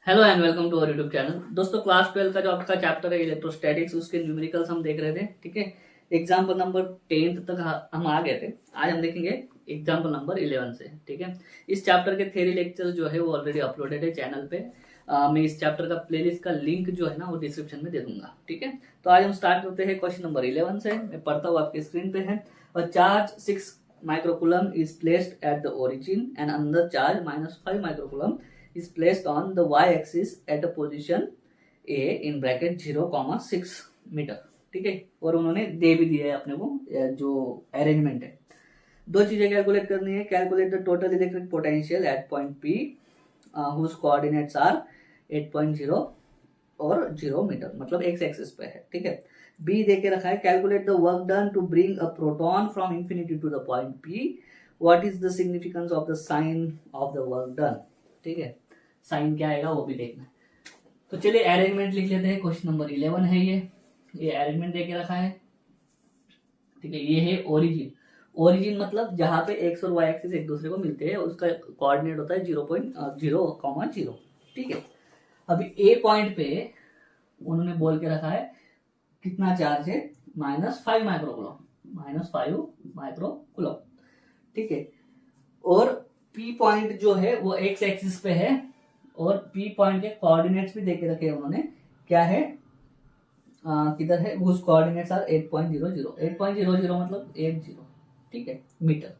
Hello and welcome to our YouTube channel. दोस्तों class 12 का जो आपका चैप्टर है इलेक्ट्रोस्टैटिक्स, उसके न्यूमेरिकल्स हम देख रहे थे। ठीक है, एग्जाम्पल नंबर 10 तक हम आ गए थे। आज हम देखेंगे एग्जाम्पल नंबर 11 से। ठीक है, इस चैप्टर के थ्योरी लेक्चर जो है वो ऑलरेडी अपलोडेड है चैनल पे। मैं इस चैप्टर का प्लेलिस्ट का लिंक जो है ना वो डिस्क्रिप्शन में दे दूंगा। ठीक है, तो आज हम स्टार्ट करते हैं क्वेश्चन नंबर 11 से। मैं पढ़ता हूँ, आपके स्क्रीन पे है। और charge 6 microcoulomb is placed at the origin and another charge -5 microcoulomb is placed on the y-axis at a position a in bracket 0,6 metre. ठीक है, और उन्होंने दे भी दिया है अपने को जो अरेंजमेंट है। दो चीजें कैलकुलेट करनी है। Calculate the total electric potential at point P whose coordinates are 8.0 और 0 मीटर, मतलब एक्स एक्सिस पे है। ठीक है, बी दे के रखा है calculate the work done to bring a proton from infinity to the point P, what is the significance of the sign of the work done. ठीक है, साइन क्या आएगा वो भी देखना है। तो चलिए अरेंजमेंट लिख लेते हैं। क्वेश्चन नंबर 11 है ये अरेंजमेंट दे के रखा है। ठीक है, ये है ओरिजिन। ओरिजिन मतलब जहां पे एक्स और वाई एक्सिस एक दूसरे को मिलते हैं, उसका कोऑर्डिनेट होता है 0.0,0। ठीक है, अभी ए पॉइंट पे उन्होंने बोल के रखा है कितना चार्ज है, -5 माइक्रोकुलम, -5 माइक्रोकुलम। ठीक है, और पी पॉइंट जो है वो एक्स एक्सिस पे है, और पी पॉइंट के कोऑर्डिनेट्स भी देके रखे हैं उन्होंने। क्या है, किधर है, उस कोऑर्डिनेट्स आर 8.00, 8.00 मतलब 80। ठीक है, मीटर।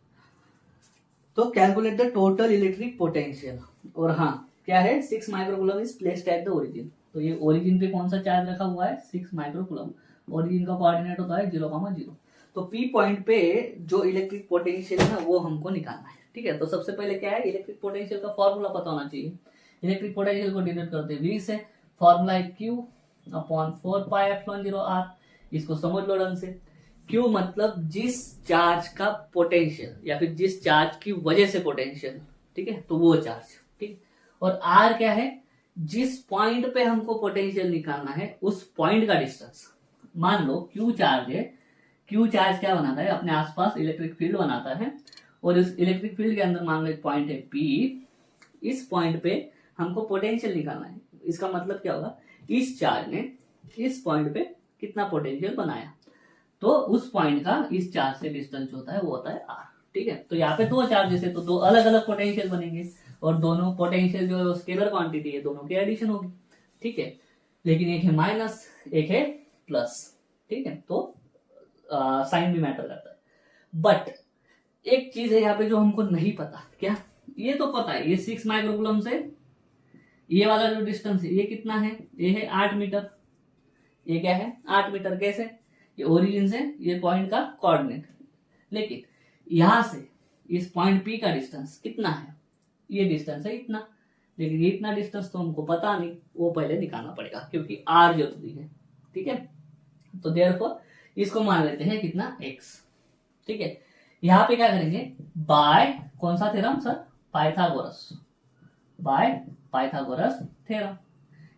तो calculate the total electric potential. और हाँ, क्या है, 6 microcoulomb is placed at the origin. तो ये ओरिजिन पे कौन सा चार्ज रखा हुआ है, 6 माइक्रोकुलम। ओरिजिन का कोऑर्डिनेट होता है 0,0। तो पी पॉइंट पे जो इलेक्ट्रिक पोटेंशियल है वो हमको निकालना है। ठीक है, तो सबसे पहले क्या है, इलेक्ट्रिक पोटेंशियल का फॉर्मूला पता होना चाहिए। इलेक्ट्रिक पोटेंशियल को डिनोट करते हैं वी से। फॉर्मूला है Q अपॉन 4πε0r। इसको समझ लो ढंग से। Q मतलब जिस चार्ज का पोटेंशियल या फिर जिस चार्ज की वजह से पोटेंशियल। ठीक है, तो वो चार्ज। ठीक, और R क्या है, जिस पॉइंट पे हमको पोटेंशियल निकालना है उस पॉइंट का डिस्टेंस। मान लो Q चार्ज है। Q चार्ज क्या बनाता है, अपने आसपास इलेक्ट्रिक फील्ड बनाता है, और इस इलेक्ट्रिक फील्ड के अंदर मान लो एक पॉइंट है P। इस पॉइंट पे हमको पोटेंशियल निकालना है। इसका मतलब क्या होगा, इस चार्ज ने इस पॉइंट पे कितना पोटेंशियल बनाया, तो उस पॉइंट का इस चार्ज से डिस्टेंस होता है वो होता है R। ठीक है, तो यहाँ पे दो चार्जेस है तो दो अलग अलग पोटेंशियल बनेंगे, और दोनों पोटेंशियल जो है स्केलर क्वांटिटी है, दोनों की एडिशन होगी। ठीक है, लेकिन एक है माइनस, एक है प्लस। ठीक है, तो साइन भी मैटर करता है। बट एक चीज है यहाँ पे जो हमको नहीं पता। क्या, ये तो पता है ये 6 माइक्रोकुलम से ये वाला जो डिस्टेंस है ये कितना है, ये है 8 मीटर। ये क्या है, 8 मीटर। कैसे, ये ओरिजिन से ये पॉइंट का कोऑर्डिनेट। लेकिन यहां से इस पॉइंट पी का डिस्टेंस कितना है, ये डिस्टेंस है इतना। लेकिन ये इतना डिस्टेंस तो हमको पता नहीं, वो पहले निकालना पड़ेगा क्योंकि आर जरूरी है। ठीक है, तो देयरफॉर इसको मान लेते हैं कितना, एक्स। ठीक है, यहां पे क्या करेंगे, बाय कौन सा theorem sir, Pythagoras, by Pythagoras theorem.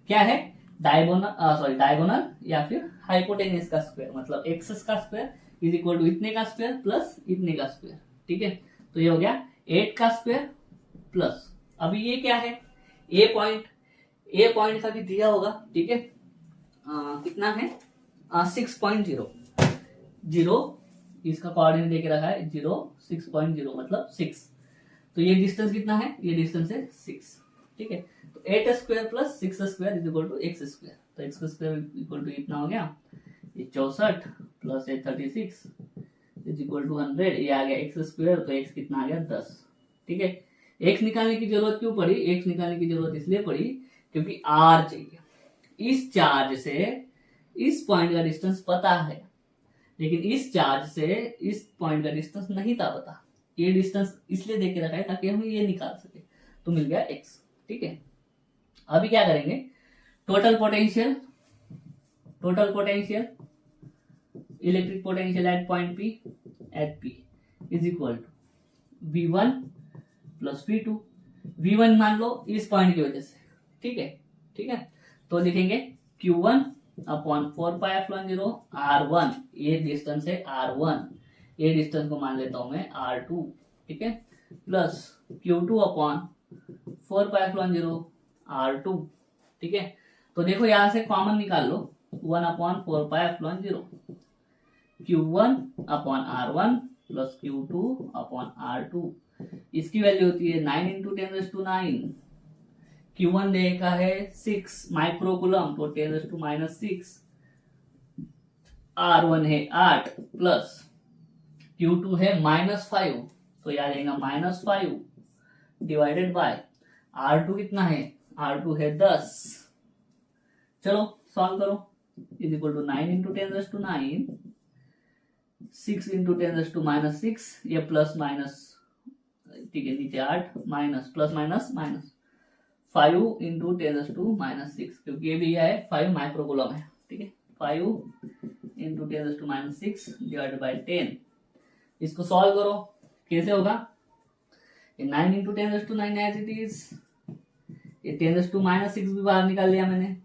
क्या है, डायगोनल या फिर हाइपोटेन्यूज का स्क्वायर, मतलब एक्स का स्क्वायर इज इक्वल टू इतने का स्क्वायर प्लस इतने का स्क्वायर। ठीक है, तो ये हो गया 8 का स्क्वायर प्लस, अभी ये क्या है, ए पॉइंट का भी दिया होगा। ठीक है, कितना है, 6.0, इसका कोऑर्डिनेट देके रखा है 0, 6.0 मतलब 6। तो ये डिस्टेंस कितना है, ये डिस्टेंस है 6। ठीक है, तो 8 square plus 6 square is equal to x square. तो एक्स स्क्वायर इक्वल टू इतना हो गया, ये 64 प्लस ये 36 इज इक्वल टू 100। ये आ गया एक्स स्क्वायर, तो एक्स कितना आ गया 10। ठीक है, एक्स निकालने की जरूरत क्यों पड़ी, एक्स निकालने की जरूरत इसलिए पड़ी क्योंकि आर चाहिए। इस चार्ज से इस पॉइंट का डिस्टेंस पता है, लेकिन इस चार्ज से इस पॉइंट का डिस्टेंस नहीं था पता। ये डिस्टेंस इसलिए देके रखा है ताकि हम ये निकाल सके, तो मिल गया एक्स। ठीक है, अभी क्या करेंगे, total potential electric potential at point P is equal to V1 plus V2। V1 मान लो इस पॉइंट की वजह से। ठीक है, तो लिखेंगे Q1 अपॉन 4πε0 R1, ये डिस्टेंस है R1, ये डिस्टेंस को मान लेता हूं मैं R2। ठीक है, प्लस Q2 अपॉन 4πε0 R2, ठीक है, तो देखो यहां से कॉमन निकाल लो, 1/4πε0 Q1/R1 प्लस Q2/R2, इसकी वैल्यू होती है 9 × 10⁹ Q1 देखा है 6 माइक्रोकूलम तो 10⁻⁻⁶, R1 है 8 प्लस Q2 है -5, तो याद आएगा -5 डिवाइडेड बाय R2 कितना है, R2 है 10। चलो सॉल्व करो, इज इक्वल टू 9 × 10⁹, 6 × 10⁻⁶, ये प्लस माइनस, ठीक है नीचे 8 माइनस प्लस माइनस माइनस 5 × 10⁻⁶, क्योंकि ये भी है 5 माइक्रोकूलम है, ठीक है 5 × 10⁻⁶ डिवाइडेड बाय 10। इसको सॉल्व करो, कैसे होगा, 9 × 10⁻⁹ एज इट इज, ये 10⁻⁻6 भी बाहर निकाल लिया मैंने,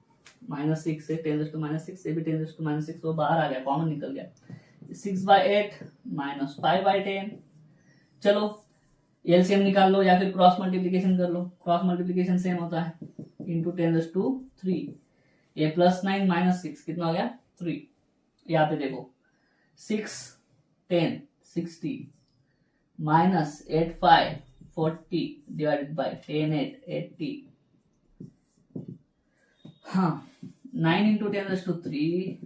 -6 से 10⁻⁶ से भी 10⁻⁶ वो बाहर आ गया, कॉमन निकल गया, 6/8 -5/10। चलो एलसीएम निकाल लो या फिर क्रॉस मल्टीप्लिकेशन कर लो, क्रॉस मल्टीप्लिकेशन सेम होता है, × 10⁻3, ये +9 -6 कितना हो गया 3। यहाँ पे देखो 6 10 60 -8 5 40 डिवाइडेड बाय 10 8 80। हाँ 9 × 10⁻3,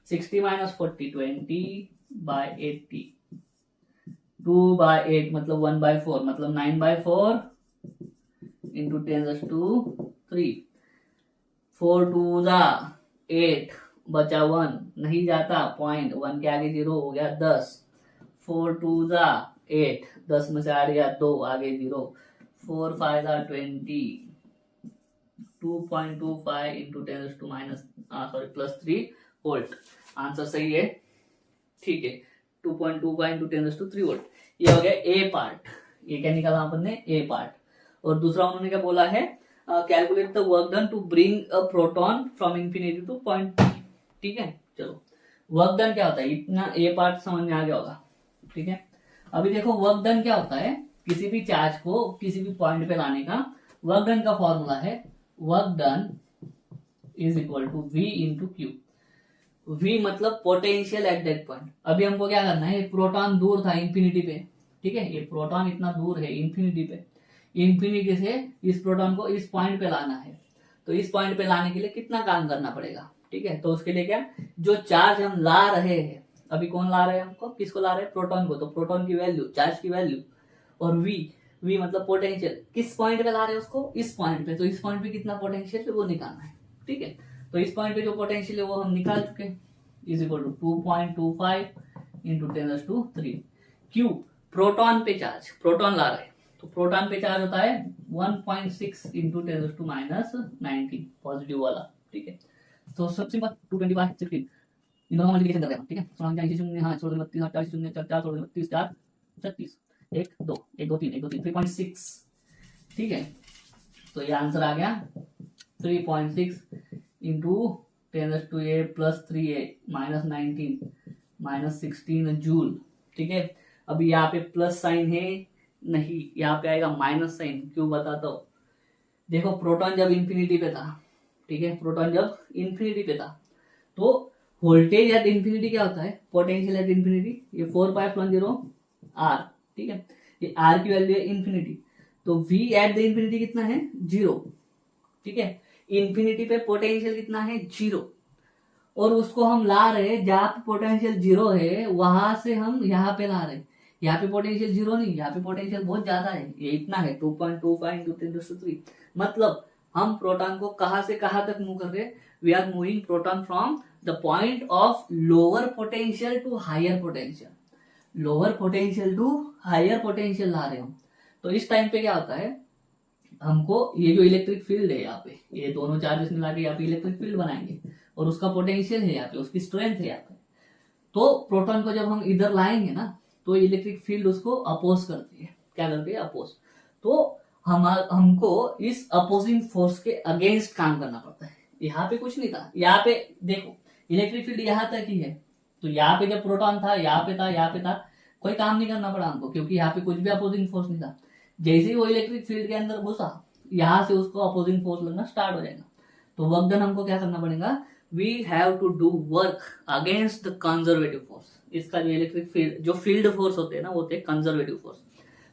60 - 40 20/80, 2/8 मतलब 1/4 मतलब 9/4 × 10⁻3, 4 2 8 बचा 1 नहीं जाता, पॉइंट 1 के आगे 0 हो गया 10, 4 2 8, 10 में से 8 गया 2 आगे 0, 4 5 20, 2.25 × 10⁻3 वोल्ट, आंसर सही है, ठीक है 2.25 × 10⁻3 वोल्ट। ये हो गया ए पार्ट, ये क्या निकाला अपन ने, ए पार्ट। और दूसरा उन्होंने क्या बोला है, calculate the work done to bring a proton from infinity to point P, ठीक है। चलो वर्क डन क्या होता है, इतना ए पार्ट समझ में आ गया होगा, ठीक है। अभी देखो वर्क डन क्या होता है, किसी भी चार्ज को किसी भी पॉइंट पे लाने का वर्क डन का फॉर्मूला है, work done is equal to V × Q। V मतलब पोटेंशियल एट दैट पॉइंट। अभी हमको क्या करना है, प्रोटॉन दूर था इंफिनिटी पे, ठीक है, ये प्रोटॉन इतना दूर है इंफिनिटी पे, इंफिनिटी से इस प्रोटॉन को इस पॉइंट पे लाना है, तो इस पॉइंट पे लाने के लिए कितना काम करना पड़ेगा, ठीक है। तो उसके लिए क्या, जो चार्ज हम ला रहे हैं, अभी कौन ला रहे हैं, हमको किसको ला रहे हैं, प्रोटॉन को, तो प्रोटॉन की वैल्यू, चार्ज की वैल्यू, और V मतलब पोटेंशियल, किस पॉइंट पे ला रहे हैं उसको, इस पॉइंट पे, तो इस पॉइंट पे कितना पोटेंशियल है वो निकालना है, ठीक है। तो इस पॉइंट पे जो पोटेंशियल है वो हम निकाल चुके हैं, is equal to 2.25 × 10⁻3। Q proton पे चार्ज, प्रोटॉन ला रहे हैं, तो प्रोटॉन पे चार्ज होता है 1.6 × 10⁻19 पॉजिटिव वाला, ठीक है। तो सबसे सिंपल 225 16 इन दोनों मल्टीप्लिकेशन कर रहे हैं, ठीक है। 16 0 हाँ 16 32 48 0 4 16 32 4 36 1 2 1 2 3 1 2 3 3.6, ठीक है। तो ये आंसर आ गया 3.6 × 10⁻8 + 3a -19 -16 जूल, ठीक है। अभी यहाँ पे प्लस साइन है नहीं, यहाँ पे आएगा माइनस साइन, क्यों बताता हूँ। देखो प्रोटॉन जब इंफिनिटी पे था, ठीक है, प्रोटॉन जब इंफिनिटी पे था, तो वोल्टेज एट इंफिनिटी क्या होता है, पोटेंशियल एट इंफिनिटी, ये 4πε0 r, ठीक है, ये r की वैल्यू है इंफिनिटी, तो v एट द इंफिनिटी कितना है 0, ठीक है। इंफिनिटी पे पोटेंशियल कितना है 0, और उसको हम ला रहे हैं जहां पे पोटेंशियल 0 है, वहां से हम यहाँ पे ला रहे हैं, यहाँ पे पोटेंशियल 0 नहीं, यहाँ पे पोटेंशियल बहुत ज्यादा है, ये इतना है 2.25 × 10⁻3। मतलब हम प्रोटॉन को कहां से कहां तक मूव कर रहे हैं, we are moving proton from the point of lower potential to higher potential, lower potential to higher potential ला रहे हम। तो इस टाइम पे क्या होता है, हमको ये जो इलेक्ट्रिक फील्ड है यहाँ पे, ये दोनों चार्जेस मिला के यहाँ पे इलेक्ट्रिक फील्ड बनाएंगे, और उसका पोटेंशियल है यहाँ पे, उसकी स्ट्रेंथ है यहाँ पे। तो प्रोटॉन को जब हम इधर लाएंगे ना, तो इलेक्ट्रिक फील्ड उसको अपोज करती है, क्या करती है, अपोज। तो हमको इस अपोजिंग फोर्स के अगेंस्ट काम करना पड़ता है। यहाँ पे कुछ नहीं था, यहाँ पे देखो इलेक्ट्रिक फील्ड यहाँ तक ही है, तो यहाँ पे जब प्रोटॉन था, यहाँ पे था, यहाँ पे था, कोई काम नहीं करना पड़ा हमको, क्योंकि यहाँ पे कुछ भी अपोजिंग फोर्स नहीं था। जैसे ही वो इलेक्ट्रिक फील्ड के अंदर घुसा, यहाँ से उसको अपोजिंग फोर्स लगना स्टार्ट हो जाएगा। तो वर्क डन हमको क्या करना पड़ेगा, we have to do work against the conservative force. इसका जो इलेक्ट्रिक फील्ड, जो फील्ड फोर्स होते हैं ना, वो होते हैं कंजर्वेटिव फोर्स।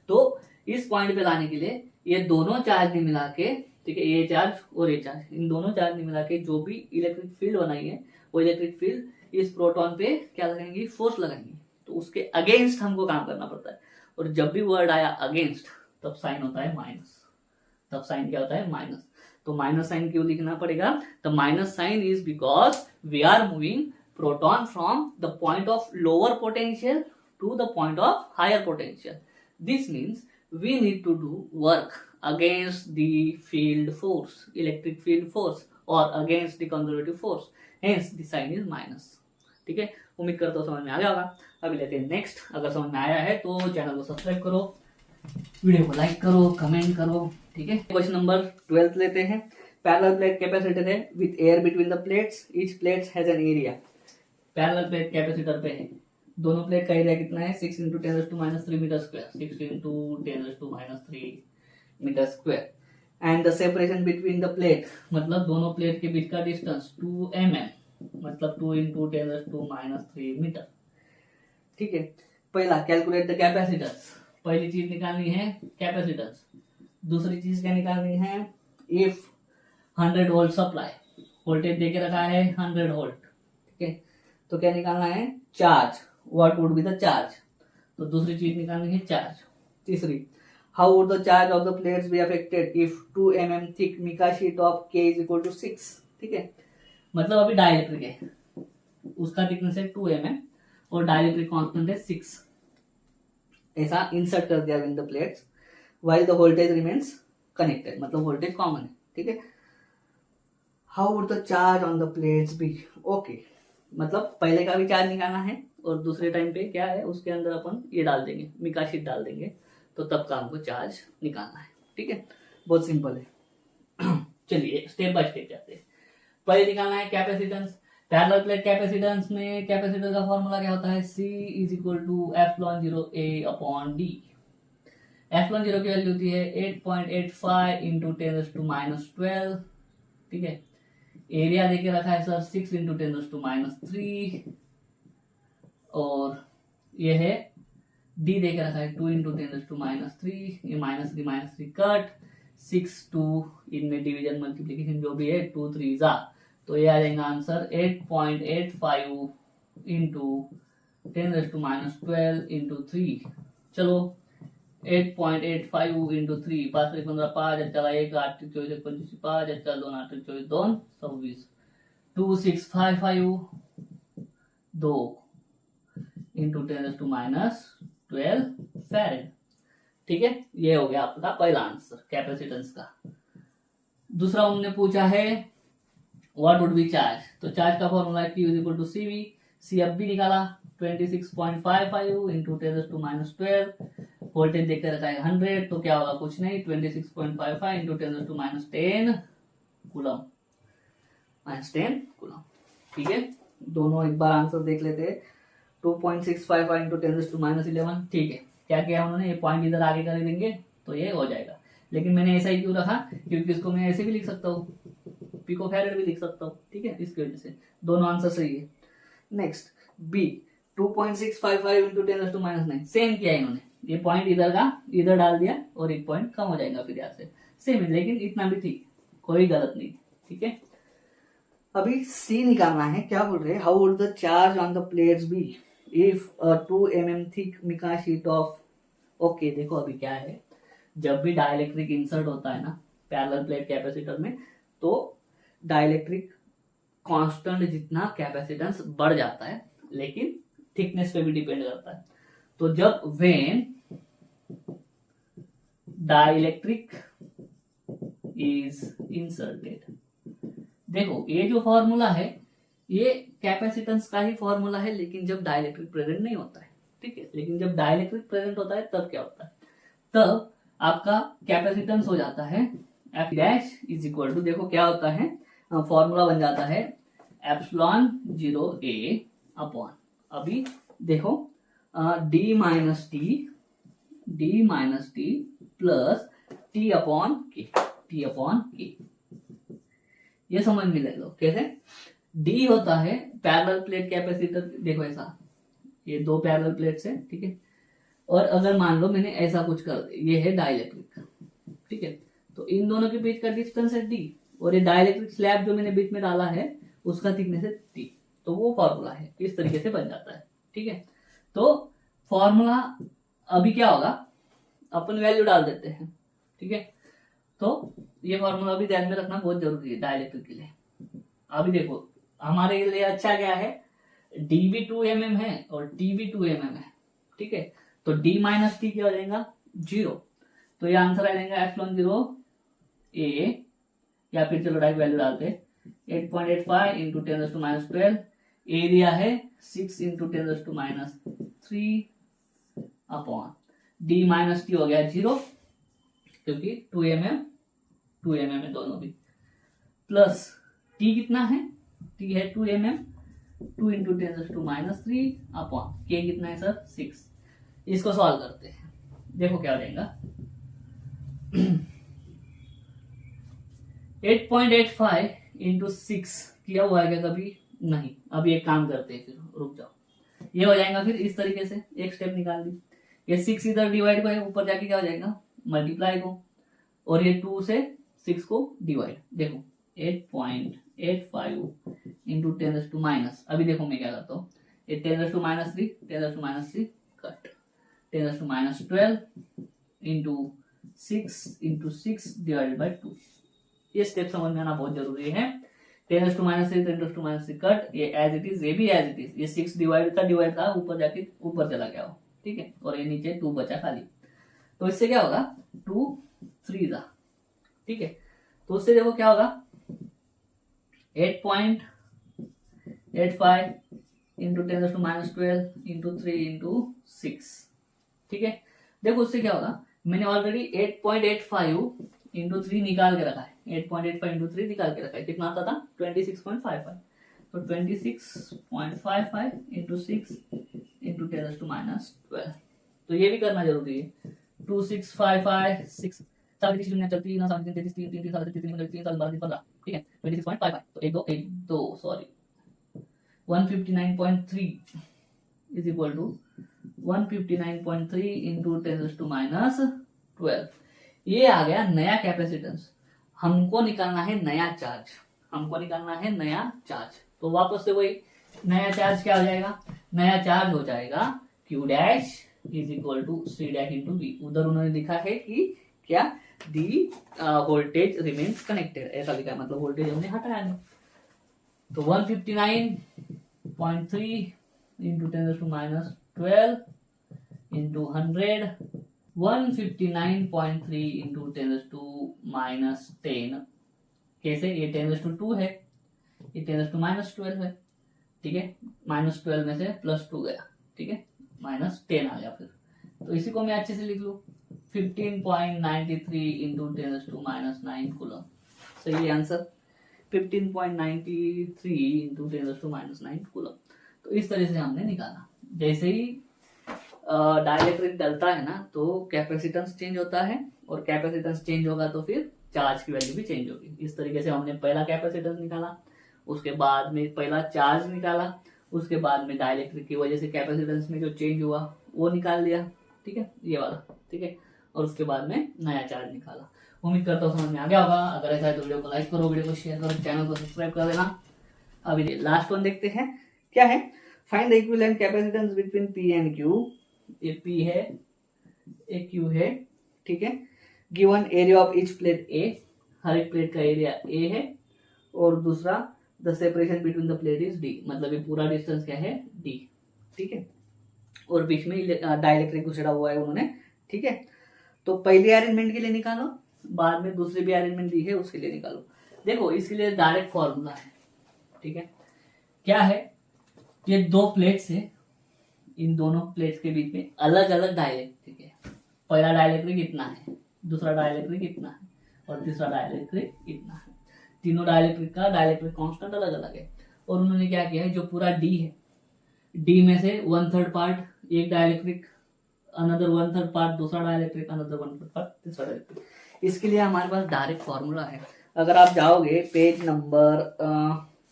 तो इस पॉइंट पे लाने के लिए ये दोनों चार्ज ने मिला के, ठीक है, ये चार्ज और ये चार्ज, इन दोनों चार्ज ने मिला के जो भी इलेक्ट्रिक फील्ड बनाई है, वो इलेक्ट्रिक फील्ड इस प्रोटॉन पे क्या लगाएंगे, फोर्स लगाएंगे। तो उसके अगेंस्ट हमको काम करना पड़ता है। और जब भी वर्ड आया अगेंस्ट, तब साइन होता है माइनस। तब साइन क्या होता है, माइनस। तो माइनस साइन क्यों लिखना पड़ेगा, the minus sign is because we are moving proton from the point of lower potential to the point of higher potential. This means we need to do work against the field force, electric field force, or against the conservative force, hence the sign is minus। ठीक है, उम्मीद करता हूँ समझ में आ गया होगा। अभी लेते हैं नेक्स्ट। अगर समझ में आया है तो चैनल को सब्सक्राइब करो, वीडियो को लाइक करो, कमेंट करो। ठीक है, क्वेश्चन नंबर 12 लेते हैं। पैरेलल प्लेट कैपेसिटर है with air between the plates, each plate has an area. Parallel plate capacitor पे है, दोनों प्लेट का एरिया कितना है, 6 × 10⁻³ metre square, 6 × 10⁻³ metre square. And the separation between the plate, मतलब दोनों प्लेट के बीच का डिस्टेंस 2 mm, मतलब 2 × 10⁻³ मीटर। ठीक है, पहला कैलकुलेट द कैपेसिटेंस। पहली चीज निकालनी है कैपेसिटेंस। दूसरी चीज क्या निकालनी है, इफ 100 वोल्ट सप्लाई, वोल्टेज देके रखा है 100 वोल्ट। ठीक है, तो क्या निकालना है, charge, what would be the charge. तो दूसरी चीज निकालनी है चार्ज। तीसरी, how would the charge of the plates be affected if 2 mm thick mica sheet of K is equal to 6। ठीक है, मतलब अभी डाइलेक्ट्रिक है, उसका थिकनेस है 2 mm और डाइलेक्ट्रिक कांस्टेंट है 6। ऐसा इंसर्ट कर दिया in the plates while the voltage remains connected, मतलब वोल्टेज कॉमन है। ठीक है, how would the charge on the plates be, okay, मतलब पहले का भी चार्ज निकालना है और दूसरे टाइम पे क्या है, उसके अंदर अपन ये डाल देंगे, मिका शीट डाल देंगे, तो तब का हमको चार्ज निकालना है। ठीक है, बहुत सिंपल है। चलिए स्टेप बाय स्टेप जाते हैं। पहले निकालना है कैपेसिटेंस। पैरेलल प्लेट कैपेसिटेंस में कैपेसिटर का फॉर्मूला क्या होता है, C = ε0A/d। ε0 की वैल्यू होती है 8.85 × 10⁻12। ठीक है, एरिया देके रखा है सर 6 × 10⁻³ और ये है डी देके रखा है 2 × 10⁻³ ये -3 कट 6 2 इनमें डिवीजन मल्टीप्लिकेशन जो भी है 2 3 जा, तो ये आ जाएगा आंसर 8.85 × 10⁻12 × 3। चलो 8.85 × 3, 5 × 15 5 चला 1 8 24 25 5 चल 2 8 24 2 26 2655 2 × 10⁻12 फैरेड। ठीक है, ये हो गया आपका पहला आंसर कैपेसिटेंस का। दूसरा हमने पूछा है व्हाट वुड बी चार्ज। तो चार्ज का फॉर्मूला है Q = CV। सी अब भी निकाला 26.55 × 10⁻12, वोल्टेज देकर रखा है 100, तो क्या होगा, कुछ नहीं, 26.55 × 10⁻10 कूलम, -10 कूलम। ठीक है, दोनों एक बार आंसर देख लेते हैं। 2.655 × 10⁻11। ठीक है, क्या किया उन्होंने, ये पॉइंट इधर आगे कर देंगे तो ये हो जाएगा, लेकिन मैंने ऐसा ही क्यों रखा, क्योंकि इसको मैं ऐसे भी लिख सकता हूँ, पिको फैरेड भी लिख सकता हूँ। ठीक है, इसकी वजह से दोनों आंसर सही है। नेक्स्ट बी 2.655 × 10⁻9, सेम किया इन्होंने, ये पॉइंट इधर का इधर डाल दिया और एक पॉइंट कम हो जाएगा फिर यहाँ से, सेम है, लेकिन इतना भी ठीक, कोई गलत नहीं। ठीक है, अभी सी निकालना है। क्या बोल रहे हैं, how would the charge on the plates be if 2 mm thick mica sheet of, okay देखो अभी क्या है, जब भी डाइलेक्ट्रिक इंसर्ट होता है ना पैरेलल प्लेट कैपेसिटर में, तो डाइलेक्ट्रिक कांस्टेंट जितना कैपेसिटेंस बढ़ जाता है, लेकिन थिकनेस पे भी डिपेंड करता है। तो जब व्हेन डाइलेक्ट्रिक इज इंसर्टेड, देखो ये जो फॉर्मूला है ये कैपेसिटेंस का ही फॉर्मूला है, लेकिन जब डाइलेक्ट्रिक प्रेजेंट नहीं होता है। ठीक है, लेकिन जब डाइलेक्ट्रिक प्रेजेंट होता है तब क्या होता है, तब आपका कैपेसिटेंस हो जाता है F dash is equal to, देखो क्या होता है, फॉर्मूला बन जाता है ε0A अपॉन, अभी देखो D minus T plus T upon के, ये समझ में ले लो कैसे। डी होता है पैरेलल प्लेट कैपेसिटर, देखो ऐसा, ये दो पैरेलल प्लेट्स है, ठीक है। और अगर मान लो मैंने ऐसा कुछ कर दिया, ये है डाइलेक्ट्रिक, ठीक है, तो इन दोनों के बीच का डिस्टेंस है डी, और ये डाइलेक्ट्रिक स्लैब जो मैंने बीच में डाला है उसका थिकनेस है टी। तो वो फॉर्मूला है, इस तरीके से बन जाता है, ठीक है। तो फॉर्मूला अभी क्या होगा, अपन वैल्यू डाल देते हैं, ठीक है। तो ये फॉर्मूला भी ध्यान में रखना बहुत जरूरी है डाइलेक्ट्रिक के लिए। अभी देखो हमारे लिए अच्छा क्या है, डी भी 2 mm है और टी भी 2 mm है, ठीक है। तो डी माइनस टी क्या हो जाएगा, 0। तो ये आंसर आ जाएगा ε0 ए, या फिर चलो डायरेक्ट वैल्यू डालते 8.85 इंटू 10⁻12, एरिया है 6 into 10⁻3 upon D minus T हो गया 0, क्योंकि 2 mm है दोनों भी, प्लस टी कितना है, टी है 2 mm, 2 इंटू 10⁻3 अपॉन के कितना है सर 6। इसको सॉल्व करते हैं, देखो क्या हो जाएगा 8.85 इंटू 6 किया हुआ है क्या कभी, नहीं। अभी एक काम करते हैं, फिर रुक जाओ, ये हो जाएगा फिर इस तरीके से, एक स्टेप निकाल दी, ये 6 इधर डिवाइड को है, ऊपर जाके क्या हो जाएगा मल्टीप्लाई को, और ये 2 से 6 को डिवाइड, देखो 8.85 इंटू 10⁻, अभी देखो मैं क्या करता हूँ, ये 10⁻3 कट, 10⁻12 इंटू 6 डिवाइडेड बाई 2। ये स्टेप समझ में आना बहुत जरूरी है। 10⁻3 कट, ये एज इट इज, ये भी एज इट इज, ये 6 डिवाइड था, ऊपर जाके ऊपर चला गया हो, ठीक है, और ये नीचे 2 बचा खाली। तो इससे क्या होगा 2 3 था, ठीक है। तो उससे देखो क्या होगा 8.85 इंटू 10⁻12 इंटू 3 इंटू 6, ठीक है। देखो उससे क्या होगा, मैंने ऑलरेडी 8.85 इंटू 3 निकाल के रखा है, 8.85 इंटू 3 निकाल के रखा है, कितना आता था 26.55। तो 26.55 इंटू 6 इंटू 10⁻12, तो ये भी करना जरूरी है। 2655 6 7 शून्य 3 9 7 3 3 3 7 3 3 3 12 15, ठीक है 26.55। तो 1 2 sorry 159.3 is equal to 159.3 into 10⁻12। ये आ गया नया कैपेसिटेंस। हमको निकालना है नया चार्ज, हमको निकालना है नया चार्ज। तो वापस से वही नया चार्ज क्या हो जाएगा, नया चार्ज हो जाएगा Q dash is equal to C dash into B. उधर उन्होंने लिखा है कि क्या दी वोल्टेज रिमेन्स कनेक्टेड, ऐसा लिखा है, मतलब वोल्टेज हमने हटाया नहीं। तो 159.3 इंटू 10⁻12 इंटू 100, 159.3 इंटू 10⁻10, कैसे, ये 10⁻2 है, ये 10⁻12 है, ठीक है, -12 में से +2 गया, ठीक है, -10 आ गया फिर। तो इसी को मैं अच्छे से लिख लूँ 15.93 इंटू 10⁻9 कूलम। सही है आंसर 15.93 इंटू 10⁻9 कूलम। तो इस तरह से हमने निकाला। जैसे ही डाइलेक्ट्रिक डलता है ना, तो कैपेसिटेंस चेंज होता है, और कैपेसिटेंस चेंज होगा तो फिर चार्ज की वैल्यू भी चेंज होगी। इस तरीके से हमने पहला कैपेसिटेंस निकाला, उसके बाद में पहला चार्ज निकाला, उसके बाद में डाइलेक्ट्रिक की वजह से कैपेसिटेंस में जो चेंज हुआ वो निकाल लिया, ठीक है, ये वाला, ठीक है, और उसके बाद में नया चार्ज निकाला। उम्मीद करता हूँ समझ में आ गया होगा। अगर ऐसा है तो वीडियो को लाइक करो, वीडियो को शेयर करो, चैनल को सब्सक्राइब कर देना। अभी लास्ट वन देखते हैं क्या है, find the equivalent capacitance between P and Q। ये P है, एक Q है, ठीक है। Given area of each plate A, हर एक प्लेट का एरिया A है, और दूसरा the separation between the plate is D, मतलब ये पूरा डिस्टेंस क्या है D, ठीक है, और बीच में डाइलेक्ट्रिक घुसेड़ा हुआ है उन्होंने, ठीक है। तो पहले अरेंजमेंट के लिए निकालो, बाद में दूसरी भी अरेंजमेंट दी है उसके लिए निकालो। देखो इसके लिए डायरेक्ट फॉर्मूला है, ठीक है, क्या है, ये दो प्लेट्स है, इन दोनों प्लेट्स के बीच में अलग अलग डाइलेक्ट्रिक है। पहला डाइलेक्ट्रिक इतना है, दूसरा डाइलेक्ट्रिक इतना है, और तीसरा डाइलेक्ट्रिक इतना है। तीनों डाइलेक्ट्रिक का डाइलेक्ट्रिक कांस्टेंट अलग अलग है, और उन्होंने क्या किया है, जो पूरा D है, D में से 1/3 पार्ट एक डाइलेक्ट्रिक, अनदर 1/3 पार्ट दूसरा डाइलेक्ट्रिक, अनदर 1/3 पार्ट तीसरा डाइलेक्ट्रिक। इसके लिए हमारे पास डायरेक्ट फॉर्मूला है। अगर आप जाओगे पेज नंबर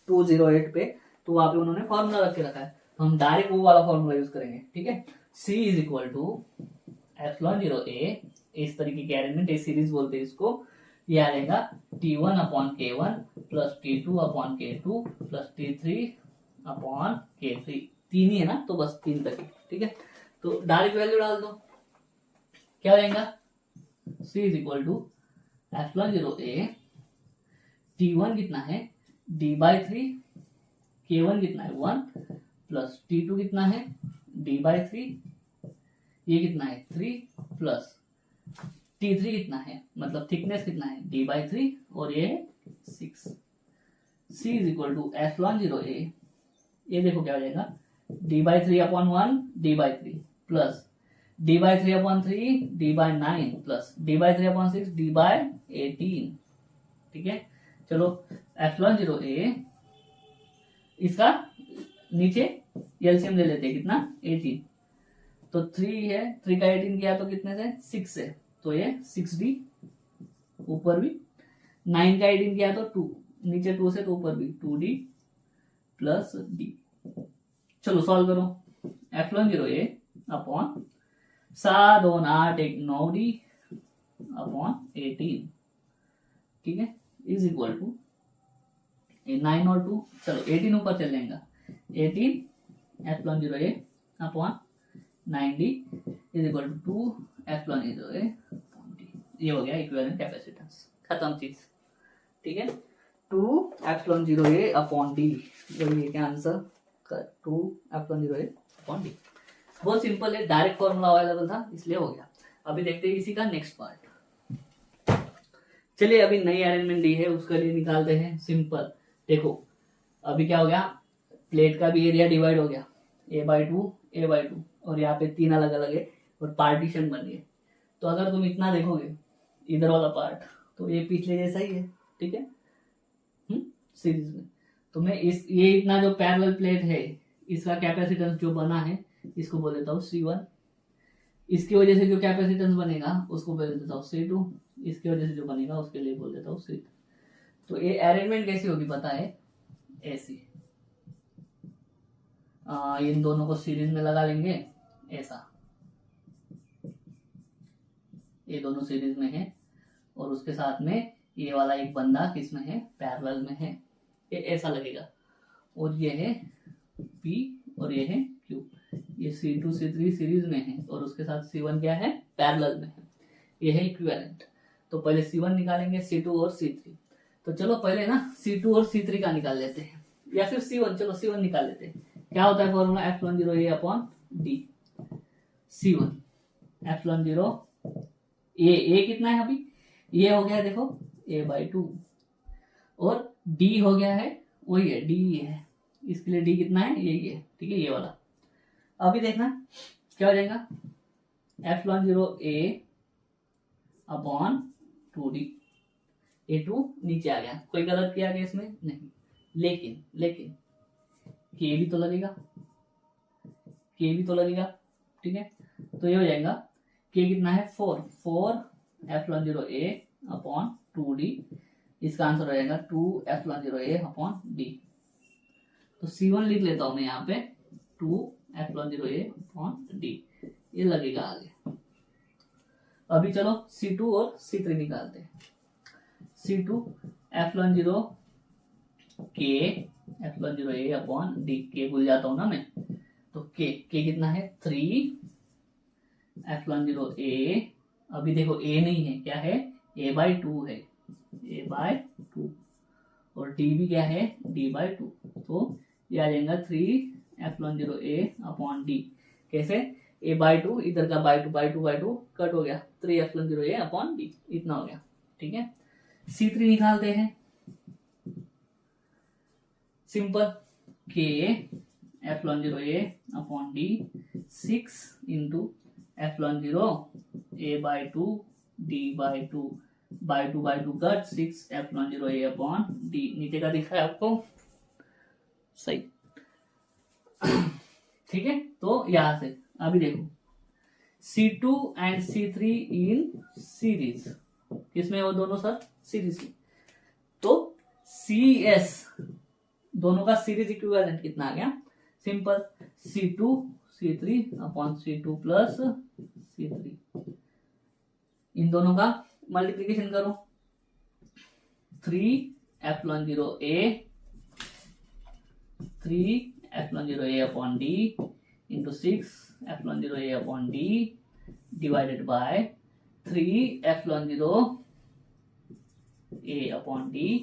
208 पे, तो वहां पे उन्होंने फॉर्मूला रख के रखा है, तो हम डायरेक्ट वो वाला फॉर्मूला यूज करेंगे। ठीक है, C is equal to epsilon 0a, इस तरीके के अरेंजमेंट, ए सीरीज बोलते हैं इसको। ये आ जाएगा T1 upon K1 plus T2 upon K2 plus T3 upon K3। तीन ही है ना, तो बस तीन तक ही। ठीक है, तो डायरेक्ट वैल्यू डाल दो, क्या हो जाएगा, C is equal to epsilon 0a, T1 कितना है D/3, K1 कितना है 1 प्लस T2 कितना है D/3, ये कितना है 3 प्लस T3 कितना है, मतलब थिकनेस कितना है D/3 और ये 6। C is equal to epsilon 0a, ये देखो क्या हो जाएगा D/3 upon 1 D/3 plus D/3 upon 3 D/9 plus D/3 upon 6 D/18। ठीक है, चलो एप्सिलॉन 0a, इसका नीचे एलसीएम ले लेते हैं, कितना 18, तो 3 है, 3 का 18 किया तो कितने से 6 है, तो ये 6D, ऊपर भी 9 का 18 किया तो 2, नीचे 2 से तो ऊपर भी 2D प्लस D। चलो सॉल्व करो, epsilon 0a upon 7 2 8 1 9D upon 18। ठीक है, इज इक्वल टू 9 और 2, चलो 18 ऊपर चल जाएगा, 18 epsilon 0a upon 9D is equal to 2 epsilon 0a upon D। ये हो गया इक्विवेलेंट कैपेसिटेंस, खत्म चीज। ठीक है, 2 एप्सिलॉन 0a अपॉन D, ये क्या answer, 2 epsilon 0a upon D। बहुत सिंपल है, डायरेक्ट फॉर्मूला अवेलेबल था इसलिए हो गया। अभी देखते हैं इसी का नेक्स्ट पार्ट। चलिए अभी नई अरेंजमेंट दी है, उसके लिए निकालते हैं। सिंपल देखो, अभी क्या हो गया, प्लेट का भी एरिया डिवाइड हो गया, A/2 A/2, और यहाँ पे 3 अलग अलग है और पार्टीशन बन गए। तो अगर तुम इतना देखोगे इधर वाला पार्ट, तो ये पिछले जैसा ही है। ठीक है, सीरीज में तो मैं ये इतना जो पैरेलल प्लेट है, इसका कैपेसिटेंस जो बना है इसको बोल देता हूँ C1, इसकी वजह से जो कैपेसिटेंस बनेगा उसको बोल देता हूँ C2, इसकी वजह से जो बनेगा उसके लिए बोल देता हूँ C3। तो ये अरेंजमेंट कैसी होगी पता है, ऐसी, इन दोनों को सीरीज में लगा लेंगे ऐसा, ये दोनों सीरीज में है, और उसके साथ में ये वाला एक बंदा किसमें है, पैरेलल में है, ये ऐसा लगेगा, और ये है P और ये है Q, ये C2 C3 सीरीज में है और उसके साथ C1 क्या है, पैरेलल में है, ये है इक्विवेलेंट। तो पहले C1 निकालेंगे, C2 और C3। तो चलो पहले ना C2 और C3 का निकाल लेते हैं, या फिर C1, चलो C1 निकाल लेते हैं। क्या होता है formula, epsilon 0a upon D। C1 epsilon 0 a कितना है अभी, ये हो गया देखो A/2, और D हो गया है वही है, D है, इसके लिए D कितना है, यही है। ठीक है, ये वाला। अभी देखना क्या हो जाएगा, epsilon 0a upon 2D, A2 नीचे आ गया, कोई गलत किया गया इसमें नहीं, लेकिन K भी तो लगेगा, ठीक है, तो ये हो जाएगा K कितना है 4 एप्सिलॉन 0a अपॉन 2D, इसका आंसर हो जाएगा 2 एप्सिलॉन 0a अपॉन D। तो C1 लिख लेता हूं मैं यहाँ पे 2 एप्सिलॉन 0a अपॉन D, ये लगेगा आगे। अभी चलो C2 और C3 निकालते हैं। C2 epsilon 0 K epsilon 0a upon D, K भूल जाता हूं ना मैं, तो K कितना है 3 एप्सिलॉन 0a, अभी देखो A नहीं है, क्या है A/2 है, A/2, और D भी क्या है D/2, तो ये आ जाएगा 3 एप्सिलॉन 0a अपॉन D। कैसे, A/2, इधर का बाय टू कट हो गया, 3 एप्सिलॉन 0a अपॉन D, इतना हो गया। ठीक है, C3 निकालते हैं, simple, K epsilon 0a upon D 6 into epsilon 0 A/2 D/2, by two cut 6 epsilon 0a upon D, नीचे का दिखा है आपको सही। ठीक है, तो यहां से अभी देखो C2 and C3 in series, किसमें वो दोनों सर, सीरीज में, तो CS दोनों का सीरीज इक्विवेलेंट कितना आ गया, simple C2 C3 upon C2 plus C3, इन दोनों का मल्टीप्लीकेशन करो, 3ε0A 3ε0A upon D into 6ε0A upon D divided by 3ε0A upon D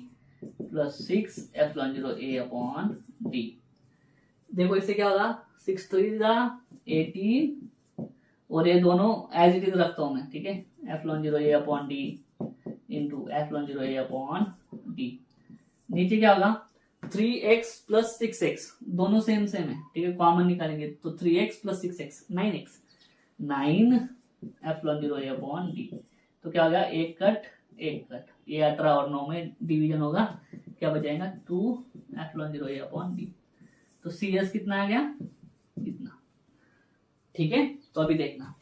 plus 6ε0A upon D। देखो इससे क्या होगा, 6 3 18 और ये दोनों एज इट इज रखता हूं मैं, ठीक है, ε0A upon D into ε0A upon D। नीचे क्या होगा, 3x प्लस 6x दोनों सेम सेम है, ठीक है, कॉमन निकालेंगे तो 3x plus 6x 9x 9ε0A upon D। तो क्या होगा, एक कट ये 18 और 9 में डिवीजन होगा, क्या बचाएगा 2ε0A अपॉन D। तो CS कितना आ गया, इतना, ठीक है। तो अभी देखना,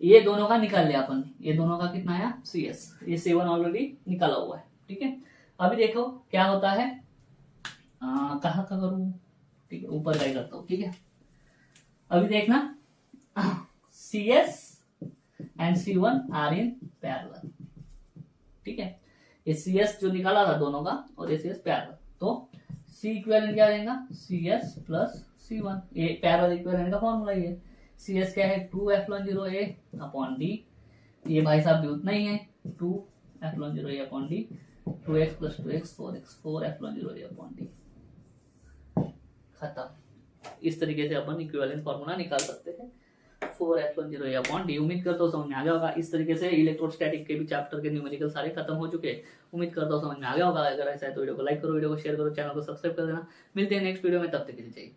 ये दोनों का निकाल लिया अपन, ये दोनों का कितना आया CS, ये 7 ऑलरेडी निकाला हुआ है, ठीक है। अभी देखो क्या होता है, कहाँ का करूं, ठीक है, ऊपर का ही करता हूं, ठीक है। अभी देखना CS and C1 are in parallel, ठीक है, ये CS जो निकाला था दोनों का और ये CS पैरेलल, तो C इक्विवेलेंट क्या रहेगा, CS प्लस C1, ये पैरेलल इक्विवेलेंट का फॉर्मूला ही है। CS क्या है, 2ε0A अपॉन D, ये भाई साहब भी उतना ही है, 2ε0A upon D, 2x plus 2x 4x 4ε0A upon D, खत्म। इस तरीके से अपन इक्विवेलेंट फॉर्मूला निकाल सकते हैं 4ε0A अपॉन D। उम्मीद करता हूँ समझ में आ गया होगा। इस तरीके से इलेक्ट्रोस्टैटिक के भी चैप्टर के न्यूमेरिकल सारे खत्म हो चुके हैं। उम्मीद करता हूँ समझ में आ गया होगा। अगर ऐसा है तो वीडियो को लाइक करो, वीडियो को शेयर करो, चैनल को सब्सक्राइब कर देना। मिलते हैं नेक्स्ट वीडियो में, तब तक के लिए चाहिए।